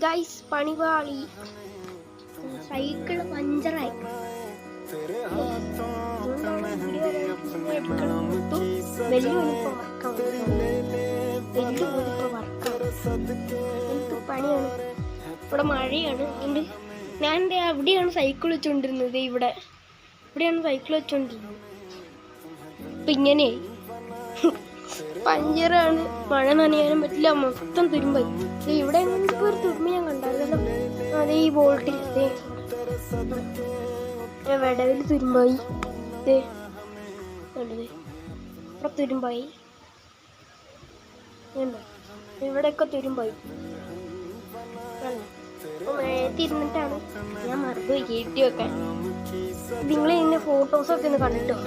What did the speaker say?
Guys പണിപാളി cycle പഞ്ചറായി. പണിയാണ്. ഇവിടെ മഴയാണ്. ഞാൻ അവിടെയാണ് സൈക്കിൾ വെച്ചോണ്ടിരുന്നത്. ഇവിടെയാണ് സൈക്കിൾ വെച്ചോണ്ടിരുന്നത്. ഇപ്പൊ ഇങ്ങനെ പഞ്ചറാണ്. മഴ നനയാനും പറ്റില്ല. മൊത്തം തുരുമ്പായി. ഇവിടെ ഒരു തുരുമ്പ് ഞാൻ കണ്ടായിരുന്നല്ലോ. അതേ ഈ ബോൾട്ടിൽ വിടവിൽ തുരുമ്പായി. ഇവിടെ തുരുമ്പായി. ഇവിടെയൊക്കെ തുരുമ്പായി. മേത്തിരുന്നിട്ടാണ് ഞാൻ മറന്നുപോയി കയറ്റി വെക്കാൻ. നിങ്ങൾ ഇതിന്റെ ഫോട്ടോസൊക്കെ ഒന്ന് കണ്ടിട്ടോ.